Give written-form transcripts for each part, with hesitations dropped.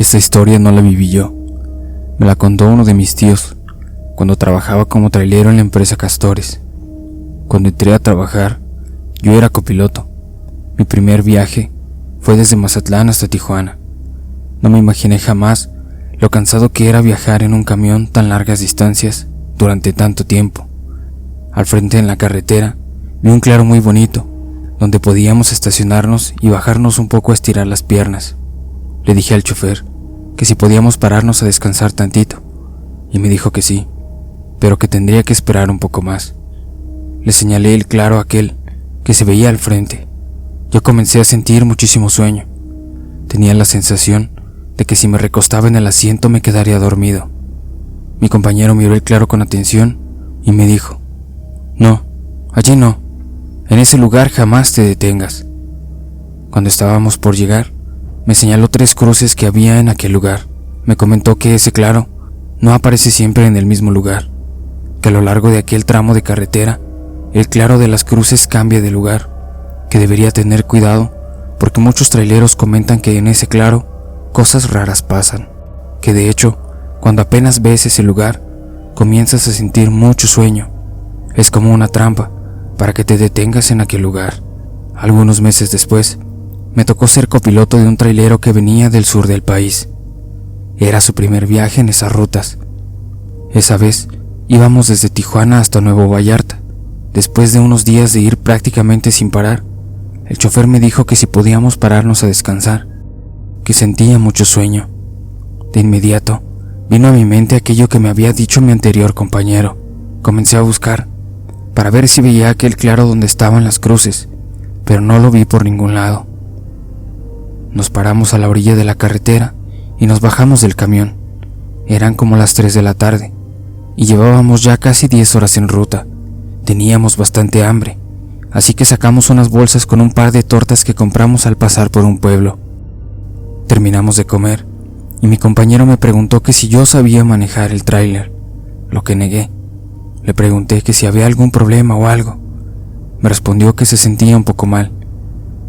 Esta historia no la viví yo, me la contó uno de mis tíos cuando trabajaba como trailero en la empresa Castores. Cuando entré a trabajar, yo era copiloto. Mi primer viaje fue desde Mazatlán hasta Tijuana. No me imaginé jamás lo cansado que era viajar en un camión tan largas distancias durante tanto tiempo. Al frente en la carretera vi un claro muy bonito, donde podíamos estacionarnos y bajarnos un poco a estirar las piernas. Le dije al chofer que si podíamos pararnos a descansar tantito, y me dijo que sí, pero que tendría que esperar un poco más. Le señalé el claro aquel que se veía al frente. Yo comencé a sentir muchísimo sueño. Tenía la sensación de que si me recostaba en el asiento me quedaría dormido. Mi compañero miró el claro con atención y me dijo: «No, allí no. En ese lugar jamás te detengas». Cuando estábamos por llegar, me señaló 3 cruces que había en aquel lugar. Me comentó que ese claro no aparece siempre en el mismo lugar, que a lo largo de aquel tramo de carretera, el claro de las cruces cambia de lugar, que debería tener cuidado porque muchos traileros comentan que en ese claro cosas raras pasan, que de hecho, cuando apenas ves ese lugar, comienzas a sentir mucho sueño. Es como una trampa para que te detengas en aquel lugar. Algunos meses después, me tocó ser copiloto de un trailero que venía del sur del país. Era su primer viaje en esas rutas. Esa vez íbamos desde Tijuana hasta Nuevo Vallarta. Después de unos días de ir prácticamente sin parar, el chofer me dijo que si podíamos pararnos a descansar, que sentía mucho sueño. De inmediato vino a mi mente aquello que me había dicho mi anterior compañero. Comencé a buscar para ver si veía aquel claro donde estaban las cruces, pero no lo vi por ningún lado. Nos paramos a la orilla de la carretera y nos bajamos del camión. Eran como las 3 de la tarde y llevábamos ya casi 10 horas en ruta. Teníamos bastante hambre, así que sacamos unas bolsas con un par de tortas que compramos al pasar por un pueblo. Terminamos de comer y mi compañero me preguntó que si yo sabía manejar el tráiler, lo que negué. Le pregunté que si había algún problema o algo. Me respondió que se sentía un poco mal,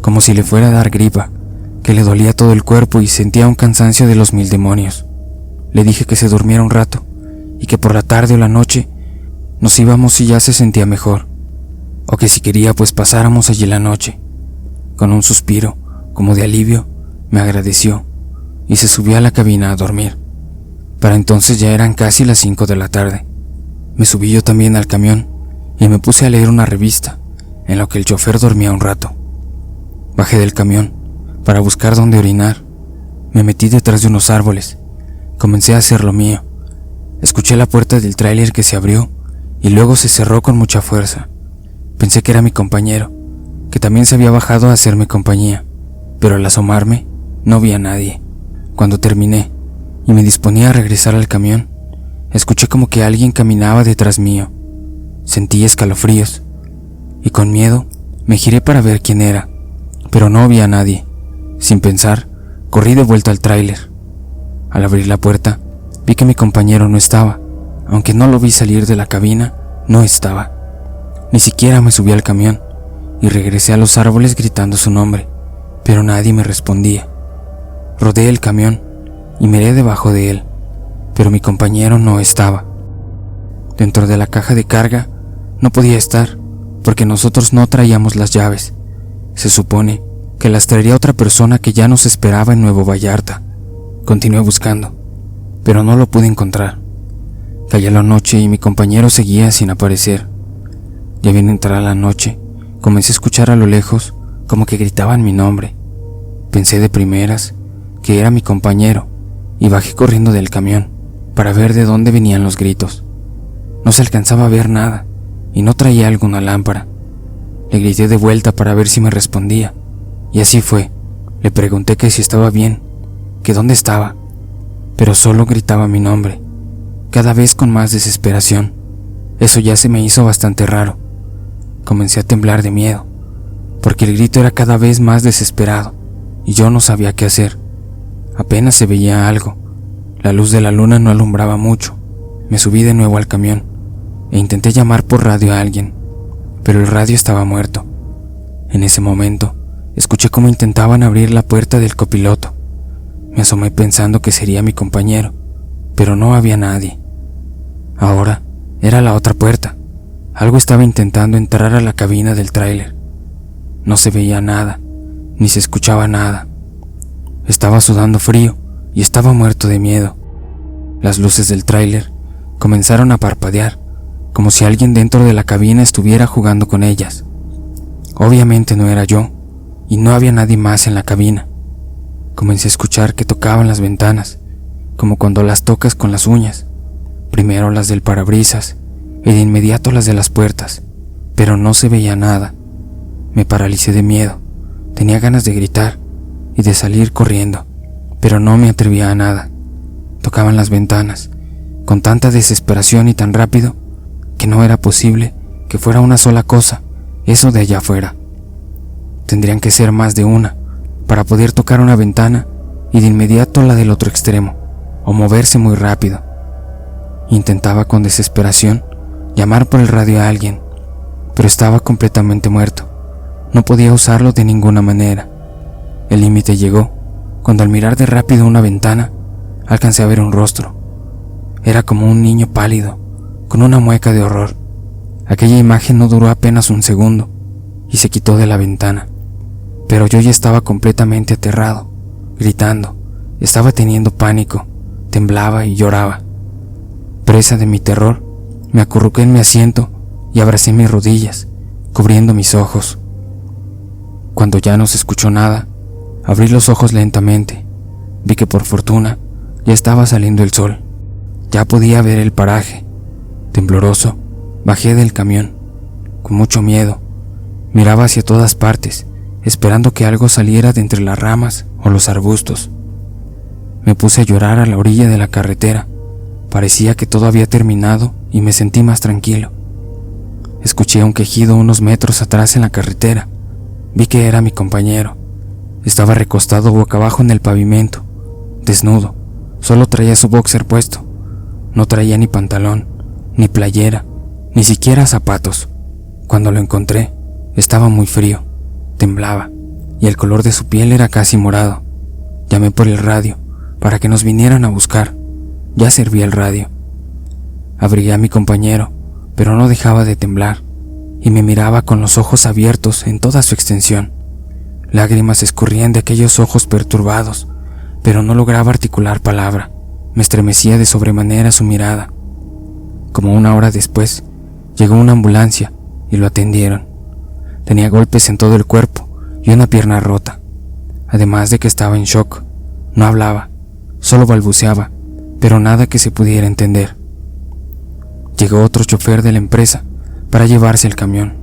como si le fuera a dar gripa, que le dolía todo el cuerpo y sentía un cansancio de los 1000 demonios. Le dije que se durmiera un rato y que por la tarde o la noche nos íbamos si ya se sentía mejor, o que si quería pues pasáramos allí la noche. Con un suspiro, como de alivio, me agradeció y se subió a la cabina a dormir. Para entonces ya eran casi las 5 de la tarde. Me subí yo también al camión y me puse a leer una revista, en lo que el chofer dormía un rato. Bajé del camión para buscar dónde orinar. Me metí detrás de unos árboles. Comencé a hacer lo mío. Escuché la puerta del tráiler que se abrió y luego se cerró con mucha fuerza. Pensé que era mi compañero, que también se había bajado a hacerme compañía, pero al asomarme no vi a nadie. Cuando terminé y me disponía a regresar al camión, escuché como que alguien caminaba detrás mío. Sentí escalofríos y con miedo me giré para ver quién era, pero no vi a nadie. Sin pensar, corrí de vuelta al tráiler. Al abrir la puerta, vi que mi compañero no estaba. Aunque no lo vi salir de la cabina, no estaba. Ni siquiera me subí al camión y regresé a los árboles gritando su nombre, pero nadie me respondía. Rodeé el camión y miré debajo de él, pero mi compañero no estaba. Dentro de la caja de carga no podía estar, porque nosotros no traíamos las llaves. Se supone que las traería otra persona que ya nos esperaba en Nuevo Vallarta. Continué buscando, pero no lo pude encontrar. Cayó la noche y mi compañero seguía sin aparecer. Ya bien entrada la noche, comencé a escuchar a lo lejos como que gritaban mi nombre. Pensé de primeras que era mi compañero y bajé corriendo del camión para ver de dónde venían los gritos. No se alcanzaba a ver nada y no traía alguna lámpara. Le grité de vuelta para ver si me respondía, y así fue. Le pregunté que si estaba bien, que dónde estaba, pero solo gritaba mi nombre, cada vez con más desesperación. Eso ya se me hizo bastante raro. Comencé a temblar de miedo, porque el grito era cada vez más desesperado, y yo no sabía qué hacer. Apenas se veía algo. La luz de la luna no alumbraba mucho. Me subí de nuevo al camión e intenté llamar por radio a alguien, pero el radio estaba muerto. En ese momento, escuché cómo intentaban abrir la puerta del copiloto. Me asomé pensando que sería mi compañero, pero no había nadie. Ahora era la otra puerta. Algo estaba intentando entrar a la cabina del tráiler. No se veía nada, ni se escuchaba nada. Estaba sudando frío y estaba muerto de miedo. Las luces del tráiler comenzaron a parpadear, como si alguien dentro de la cabina estuviera jugando con ellas. Obviamente no era yo, y no había nadie más en la cabina. Comencé a escuchar que tocaban las ventanas, como cuando las tocas con las uñas. Primero las del parabrisas y de inmediato las de las puertas, pero no se veía nada. Me paralicé de miedo. Tenía ganas de gritar y de salir corriendo, pero no me atrevía a nada. Tocaban las ventanas con tanta desesperación y tan rápido que no era posible que fuera una sola cosa, eso de allá afuera. Tendrían que ser más de una para poder tocar una ventana y de inmediato la del otro extremo, o moverse muy rápido. Intentaba con desesperación llamar por el radio a alguien, pero estaba completamente muerto. No podía usarlo de ninguna manera. El límite llegó cuando al mirar de rápido una ventana alcancé a ver un rostro. Era como un niño pálido, con una mueca de horror. Aquella imagen no duró apenas un segundo y se quitó de la ventana, pero yo ya estaba completamente aterrado, gritando, estaba teniendo pánico, temblaba y lloraba. Presa de mi terror, me acurruqué en mi asiento y abracé mis rodillas, cubriendo mis ojos. Cuando ya no se escuchó nada, abrí los ojos lentamente. Vi que por fortuna ya estaba saliendo el sol. Ya podía ver el paraje. Tembloroso, bajé del camión. Con mucho miedo, miraba hacia todas partes, esperando que algo saliera de entre las ramas o los arbustos. Me puse a llorar a la orilla de la carretera. Parecía que todo había terminado y me sentí más tranquilo. Escuché un quejido unos metros atrás en la carretera. Vi que era mi compañero. Estaba recostado boca abajo en el pavimento, desnudo. Solo traía su boxer puesto. No traía ni pantalón, ni playera, ni siquiera zapatos. Cuando lo encontré, estaba muy frío, temblaba, y el color de su piel era casi morado. Llamé por el radio para que nos vinieran a buscar. Ya servía el radio. Abrigué a mi compañero, pero no dejaba de temblar, y me miraba con los ojos abiertos en toda su extensión. Lágrimas escurrían de aquellos ojos perturbados, pero no lograba articular palabra. Me estremecía de sobremanera su mirada. Como una hora después, llegó una ambulancia y lo atendieron. Tenía golpes en todo el cuerpo y una pierna rota, además de que estaba en shock. No hablaba, solo balbuceaba, pero nada que se pudiera entender. Llegó otro chofer de la empresa para llevarse el camión,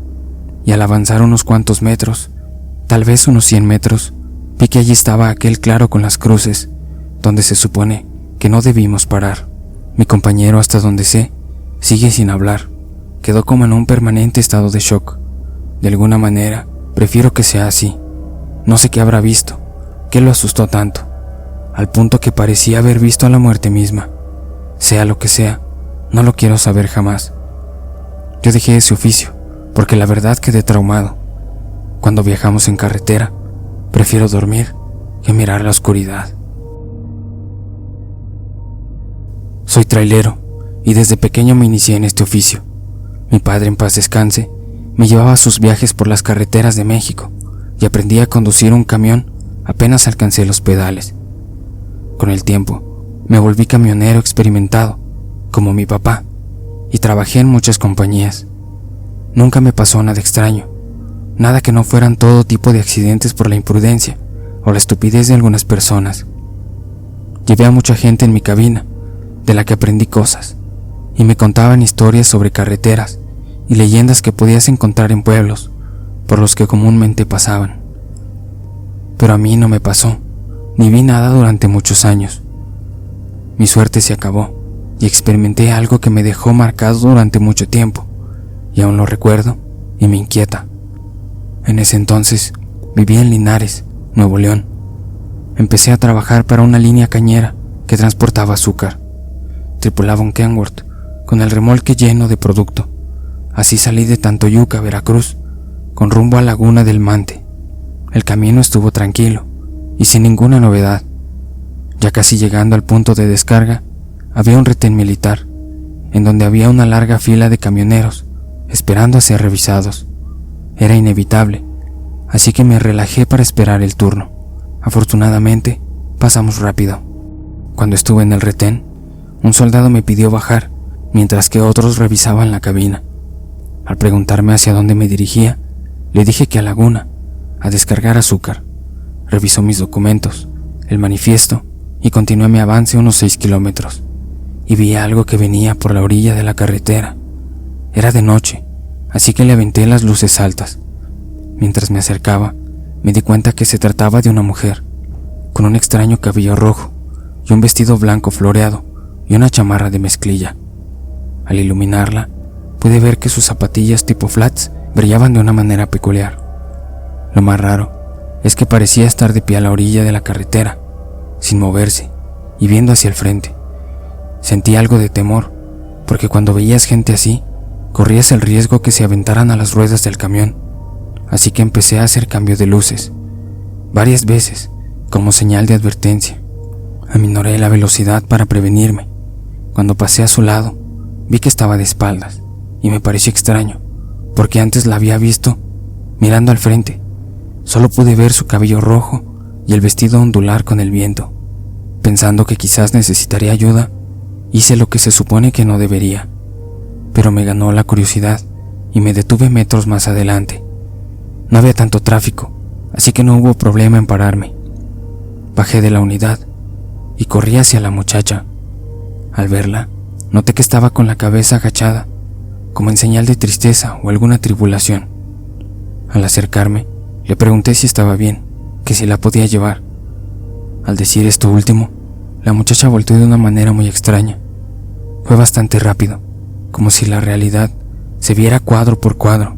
y al avanzar unos cuantos metros, tal vez unos 100 metros, vi que allí estaba aquel claro con las cruces, donde se supone que no debimos parar. Mi compañero, hasta donde sé, sigue sin hablar. Quedó como en un permanente estado de shock. De alguna manera, prefiero que sea así. No sé qué habrá visto, qué lo asustó tanto, al punto que parecía haber visto a la muerte misma. Sea lo que sea, no lo quiero saber jamás. Yo dejé ese oficio, porque la verdad quedé traumado. Cuando viajamos en carretera, prefiero dormir que mirar la oscuridad. Soy trailero y desde pequeño me inicié en este oficio. Mi padre, en paz descanse, me llevaba a sus viajes por las carreteras de México y aprendí a conducir un camión apenas alcancé los pedales. Con el tiempo me volví camionero experimentado, como mi papá, y trabajé en muchas compañías. Nunca me pasó nada extraño, nada que no fueran todo tipo de accidentes por la imprudencia o la estupidez de algunas personas. Llevé a mucha gente en mi cabina, de la que aprendí cosas, y me contaban historias sobre carreteras y leyendas que podías encontrar en pueblos por los que comúnmente pasaban. Pero a mí no me pasó, ni vi nada durante muchos años. Mi suerte se acabó y experimenté algo que me dejó marcado durante mucho tiempo, y aún lo recuerdo y me inquieta. En ese entonces vivía en Linares, Nuevo León. Empecé a trabajar para una línea cañera que transportaba azúcar. Tripulaba un Kenworth con el remolque lleno de producto. Así salí de Tantoyuca, Veracruz, con rumbo a Laguna del Mante. El camino estuvo tranquilo y sin ninguna novedad. Ya casi llegando al punto de descarga, había un retén militar, en donde había una larga fila de camioneros, esperando a ser revisados. Era inevitable, así que me relajé para esperar el turno. Afortunadamente, pasamos rápido. Cuando estuve en el retén, un soldado me pidió bajar, mientras que otros revisaban la cabina. Al preguntarme hacia dónde me dirigía, le dije que a Laguna, a descargar azúcar. Revisó mis documentos, el manifiesto, y continué mi avance unos 6 kilómetros, y vi algo que venía por la orilla de la carretera. Era de noche, así que le aventé las luces altas. Mientras me acercaba, me di cuenta que se trataba de una mujer, con un extraño cabello rojo, y un vestido blanco floreado, y una chamarra de mezclilla. Al iluminarla, pude ver que sus zapatillas tipo flats brillaban de una manera peculiar. Lo más raro es que parecía estar de pie a la orilla de la carretera, sin moverse y viendo hacia el frente. Sentí algo de temor, porque cuando veías gente así, corrías el riesgo que se aventaran a las ruedas del camión, así que empecé a hacer cambio de luces, varias veces, como señal de advertencia. Aminoré la velocidad para prevenirme. Cuando pasé a su lado, vi que estaba de espaldas, y me pareció extraño, porque antes la había visto mirando al frente. Solo pude ver su cabello rojo y el vestido ondular con el viento. Pensando que quizás necesitaría ayuda, hice lo que se supone que no debería, pero me ganó la curiosidad y me detuve metros más adelante. No había tanto tráfico, así que no hubo problema en pararme. Bajé de la unidad y corrí hacia la muchacha. Al verla, noté que estaba con la cabeza agachada, como en señal de tristeza o alguna tribulación. Al acercarme, le pregunté si estaba bien, que si la podía llevar. Al decir esto último, la muchacha volteó de una manera muy extraña. Fue bastante rápido, como si la realidad se viera cuadro por cuadro,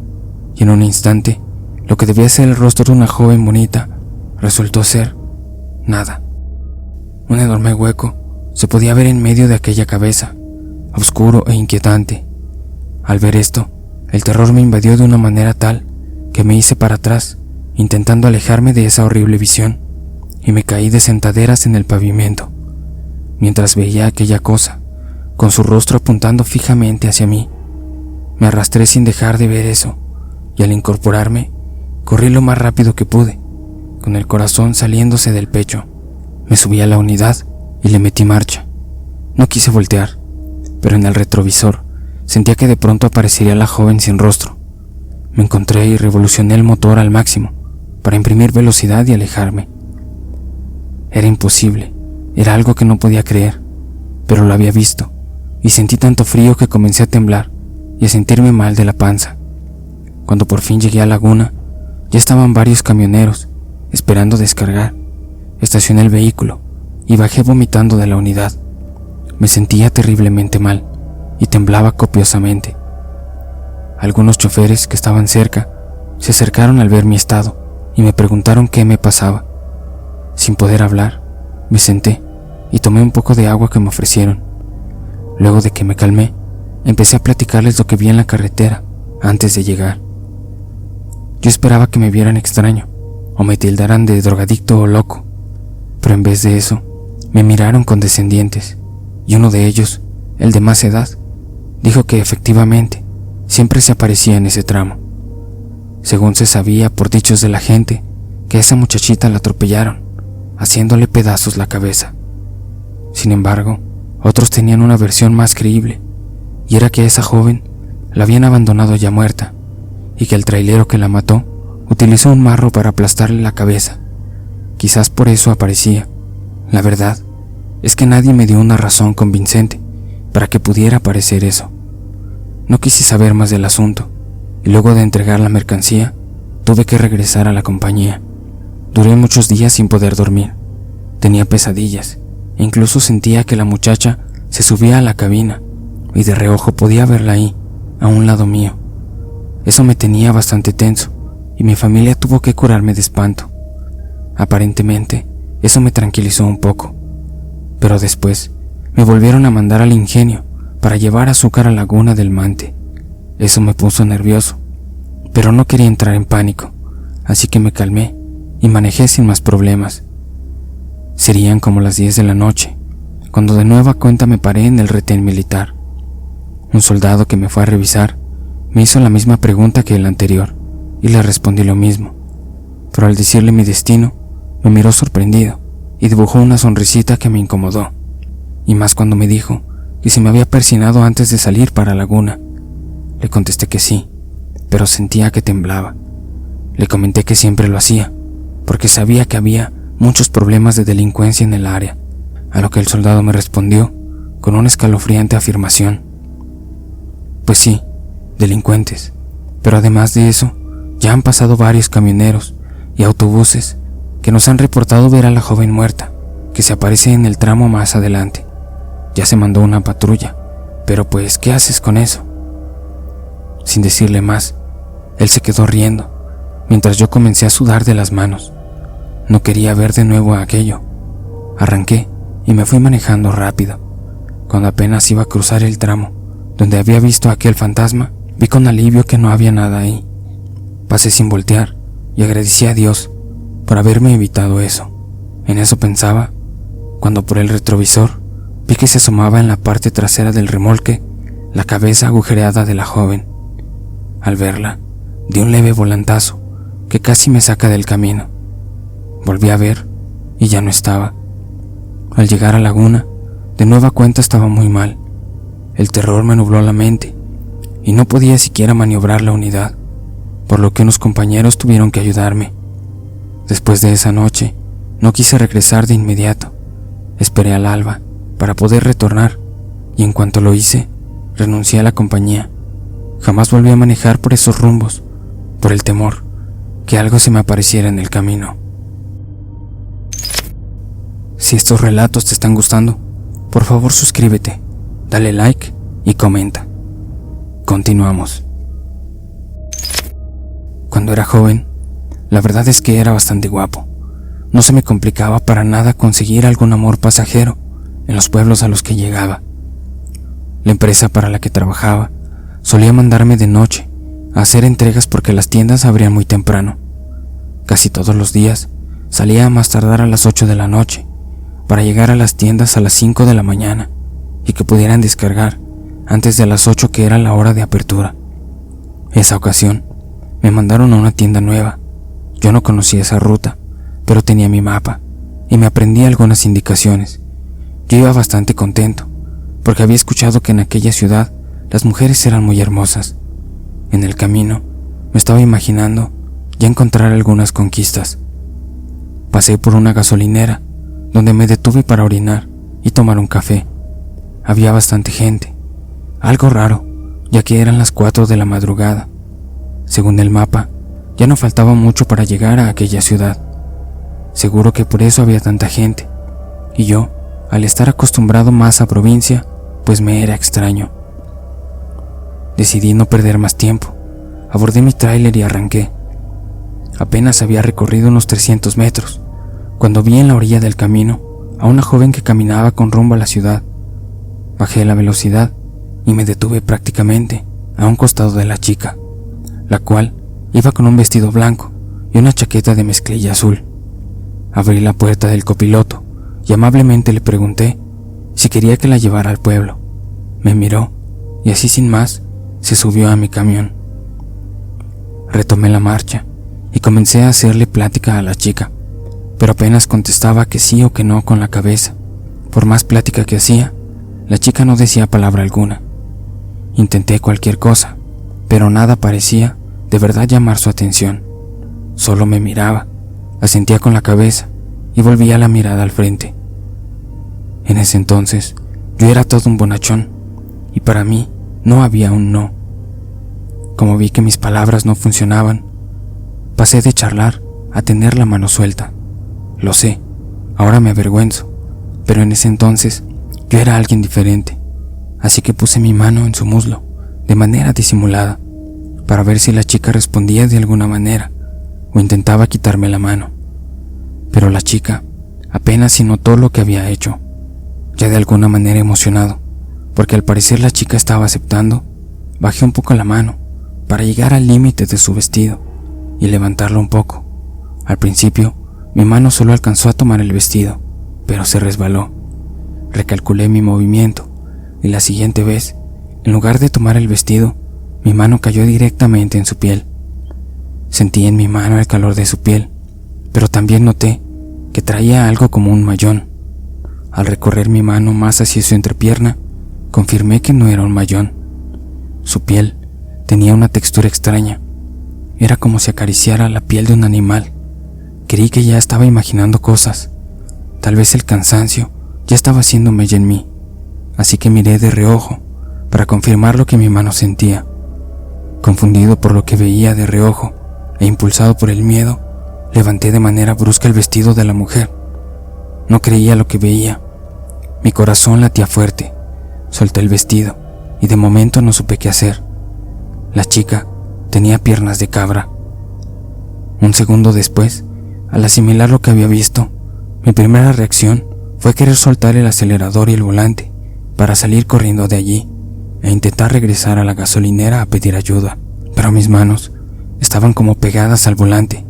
y en un instante, lo que debía ser el rostro de una joven bonita resultó ser nada. Un enorme hueco se podía ver en medio de aquella cabeza, oscuro e inquietante. Al ver esto, el terror me invadió de una manera tal que me hice para atrás, intentando alejarme de esa horrible visión, y me caí de sentaderas en el pavimento, mientras veía aquella cosa, con su rostro apuntando fijamente hacia mí. Me arrastré sin dejar de ver eso, y al incorporarme, corrí lo más rápido que pude, con el corazón saliéndose del pecho. Me subí a la unidad y le metí marcha. No quise voltear, pero en el retrovisor sentía que de pronto aparecería la joven sin rostro. Me encontré y revolucioné el motor al máximo para imprimir velocidad y alejarme. Era imposible, era algo que no podía creer, pero lo había visto, y sentí tanto frío que comencé a temblar y a sentirme mal de la panza. Cuando por fin llegué a Laguna, ya estaban varios camioneros esperando descargar. Estacioné el vehículo y bajé vomitando de la unidad. Me sentía terriblemente mal y temblaba copiosamente. Algunos choferes que estaban cerca se acercaron al ver mi estado y me preguntaron qué me pasaba. Sin poder hablar, me senté y tomé un poco de agua que me ofrecieron. Luego de que me calmé, empecé a platicarles lo que vi en la carretera antes de llegar. Yo esperaba que me vieran extraño o me tildaran de drogadicto o loco, pero en vez de eso, me miraron condescendientes, y uno de ellos, el de más edad, dijo que efectivamente siempre se aparecía en ese tramo. Según se sabía por dichos de la gente, que a esa muchachita la atropellaron, haciéndole pedazos la cabeza. Sin embargo, otros tenían una versión más creíble, y era que a esa joven la habían abandonado ya muerta, y que el trailero que la mató utilizó un marro para aplastarle la cabeza. Quizás por eso aparecía. La verdad es que nadie me dio una razón convincente para que pudiera aparecer eso. No quise saber más del asunto, y luego de entregar la mercancía, tuve que regresar a la compañía. Duré muchos días sin poder dormir. Tenía pesadillas, e incluso sentía que la muchacha se subía a la cabina, y de reojo podía verla ahí, a un lado mío. Eso me tenía bastante tenso, y mi familia tuvo que curarme de espanto. Aparentemente, eso me tranquilizó un poco, pero después me volvieron a mandar al ingenio para llevar azúcar a Laguna del Mante. Eso me puso nervioso, pero no quería entrar en pánico, así que me calmé y manejé sin más problemas. Serían como las 10 de la noche, cuando de nueva cuenta me paré en el retén militar. Un soldado que me fue a revisar me hizo la misma pregunta que el anterior y le respondí lo mismo, pero al decirle mi destino, me miró sorprendido y dibujó una sonrisita que me incomodó, y más cuando me dijo que si me había persinado antes de salir para Laguna. Le contesté que sí, pero sentía que temblaba. Le comenté que siempre lo hacía, porque sabía que había muchos problemas de delincuencia en el área, a lo que el soldado me respondió con una escalofriante afirmación. Pues sí, delincuentes, pero además de eso, ya han pasado varios camioneros y autobuses que nos han reportado ver a la joven muerta, que se aparece en el tramo más adelante. Ya se mandó una patrulla, pero pues, ¿qué haces con eso? Sin decirle más, él se quedó riendo, mientras yo comencé a sudar de las manos. No quería ver de nuevo aquello. Arranqué y me fui manejando rápido. Cuando apenas iba a cruzar el tramo donde había visto a aquel fantasma, vi con alivio que no había nada ahí. Pasé sin voltear y agradecí a Dios por haberme evitado eso. En eso pensaba, cuando por el retrovisor vi que se asomaba en la parte trasera del remolque la cabeza agujereada de la joven. Al verla, di un leve volantazo que casi me saca del camino. Volví a ver y ya no estaba. Al llegar a Laguna, de nueva cuenta estaba muy mal. El terror me nubló la mente y no podía siquiera maniobrar la unidad, por lo que unos compañeros tuvieron que ayudarme. Después de esa noche, no quise regresar de inmediato. Esperé al alba para poder retornar y en cuanto lo hice, renuncié a la compañía. Jamás volví a manejar por esos rumbos, por el temor que algo se me apareciera en el camino. Si estos relatos te están gustando, por favor suscríbete, dale like y comenta. Continuamos. Cuando era joven, la verdad es que era bastante guapo. No se me complicaba para nada conseguir algún amor pasajero en los pueblos a los que llegaba. La empresa para la que trabajaba solía mandarme de noche a hacer entregas porque las tiendas abrían muy temprano. Casi todos los días salía a más tardar a las 8 de la noche para llegar a las tiendas a las 5 de la mañana y que pudieran descargar antes de las 8, que era la hora de apertura. Esa ocasión me mandaron a una tienda nueva. Yo no conocía esa ruta, pero tenía mi mapa y me aprendí algunas indicaciones. Yo iba bastante contento porque había escuchado que en aquella ciudad las mujeres eran muy hermosas. En el camino me estaba imaginando ya encontrar algunas conquistas. Pasé por una gasolinera donde me detuve para orinar y tomar un café. Había bastante gente, algo raro, ya que eran las 4 de la madrugada. Según el mapa, ya no faltaba mucho para llegar a aquella ciudad. Seguro que por eso había tanta gente, y yo, al estar acostumbrado más a provincia, pues me era extraño. Decidí no perder más tiempo. Abordé mi tráiler y arranqué. Apenas había recorrido unos 300 metros, cuando vi en la orilla del camino a una joven que caminaba con rumbo a la ciudad. Bajé la velocidad y me detuve prácticamente a un costado de la chica, la cual iba con un vestido blanco y una chaqueta de mezclilla azul. Abrí la puerta del copiloto y amablemente le pregunté si quería que la llevara al pueblo. Me miró y así sin más se subió a mi camión. Retomé la marcha y comencé a hacerle plática a la chica, pero apenas contestaba que sí o que no con la cabeza. Por más plática que hacía, la chica no decía palabra alguna. Intenté cualquier cosa, pero nada parecía de verdad llamar su atención. Solo me miraba, asentía con la cabeza y volvía la mirada al frente. En ese entonces, yo era todo un bonachón y para mí no había un no. Como vi que mis palabras no funcionaban, pasé de charlar a tener la mano suelta. Lo sé, ahora me avergüenzo, pero en ese entonces yo era alguien diferente, así que puse mi mano en su muslo de manera disimulada para ver si la chica respondía de alguna manera o intentaba quitarme la mano. Pero la chica apenas si notó lo que había hecho. Ya de alguna manera emocionado, porque al parecer la chica estaba aceptando, bajé un poco la mano para llegar al límite de su vestido y levantarlo un poco. Al principio, mi mano solo alcanzó a tomar el vestido, pero se resbaló. Recalculé mi movimiento y la siguiente vez, en lugar de tomar el vestido, mi mano cayó directamente en su piel. Sentí en mi mano el calor de su piel, pero también noté que traía algo como un mayón. Al recorrer mi mano más hacia su entrepierna, confirmé que no era un mayón. Su piel tenía una textura extraña. Era como si acariciara la piel de un animal. Creí que ya estaba imaginando cosas. Tal vez el cansancio ya estaba haciendo mella en mí, así que miré de reojo para confirmar lo que mi mano sentía. Confundido por lo que veía de reojo e impulsado por el miedo, levanté de manera brusca el vestido de la mujer. No creía lo que veía. Mi corazón latía fuerte. Solté el vestido y de momento no supe qué hacer. La chica tenía piernas de cabra. Un segundo después, al asimilar lo que había visto, mi primera reacción fue querer soltar el acelerador y el volante para salir corriendo de allí e intentar regresar a la gasolinera a pedir ayuda, pero mis manos estaban como pegadas al volante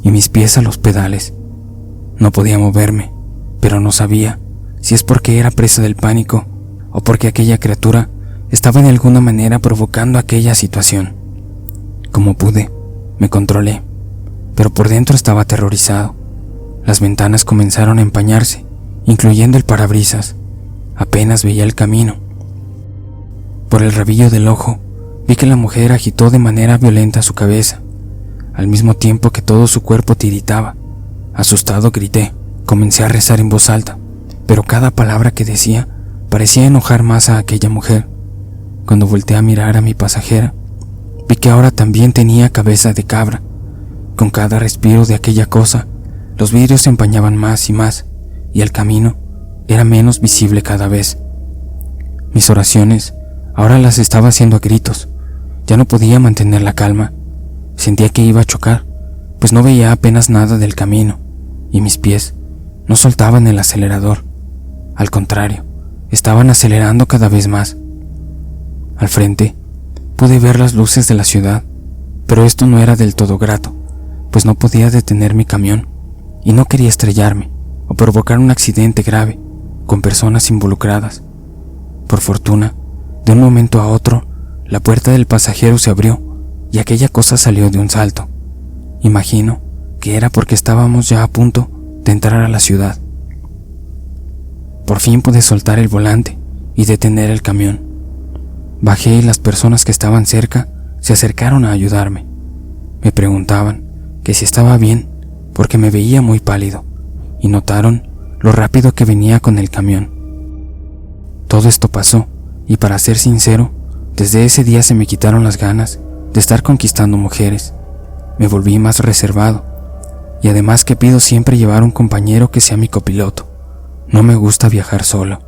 y mis pies a los pedales. No podía moverme, pero no sabía si es porque era presa del pánico o porque aquella criatura estaba de alguna manera provocando aquella situación. Como pude, me controlé, pero por dentro estaba aterrorizado. Las ventanas comenzaron a empañarse, incluyendo el parabrisas. Apenas veía el camino. Por el rabillo del ojo, vi que la mujer agitó de manera violenta su cabeza, al mismo tiempo que todo su cuerpo tiritaba. Asustado grité, comencé a rezar en voz alta, pero cada palabra que decía parecía enojar más a aquella mujer. Cuando volteé a mirar a mi pasajera, vi que ahora también tenía cabeza de cabra. Con cada respiro de aquella cosa, los vidrios se empañaban más y más, y el camino era menos visible cada vez. Mis oraciones ahora las estaba haciendo a gritos. Ya no podía mantener la calma. Sentía que iba a chocar, pues no veía apenas nada del camino, y mis pies no soltaban el acelerador. Al contrario, estaban acelerando cada vez más. Al frente, pude ver las luces de la ciudad, pero esto no era del todo grato, pues no podía detener mi camión, y no quería estrellarme o provocar un accidente grave con personas involucradas. Por fortuna, de un momento a otro, la puerta del pasajero se abrió y aquella cosa salió de un salto. Imagino que era porque estábamos ya a punto de entrar a la ciudad. Por fin pude soltar el volante y detener el camión. Bajé y las personas que estaban cerca se acercaron a ayudarme. Me preguntaban que si estaba bien porque me veía muy pálido y notaron lo rápido que venía con el camión. Todo esto pasó y, para ser sincero, desde ese día se me quitaron las ganas de estar conquistando mujeres. Me volví más reservado y además que pido siempre llevar un compañero que sea mi copiloto. No me gusta viajar solo.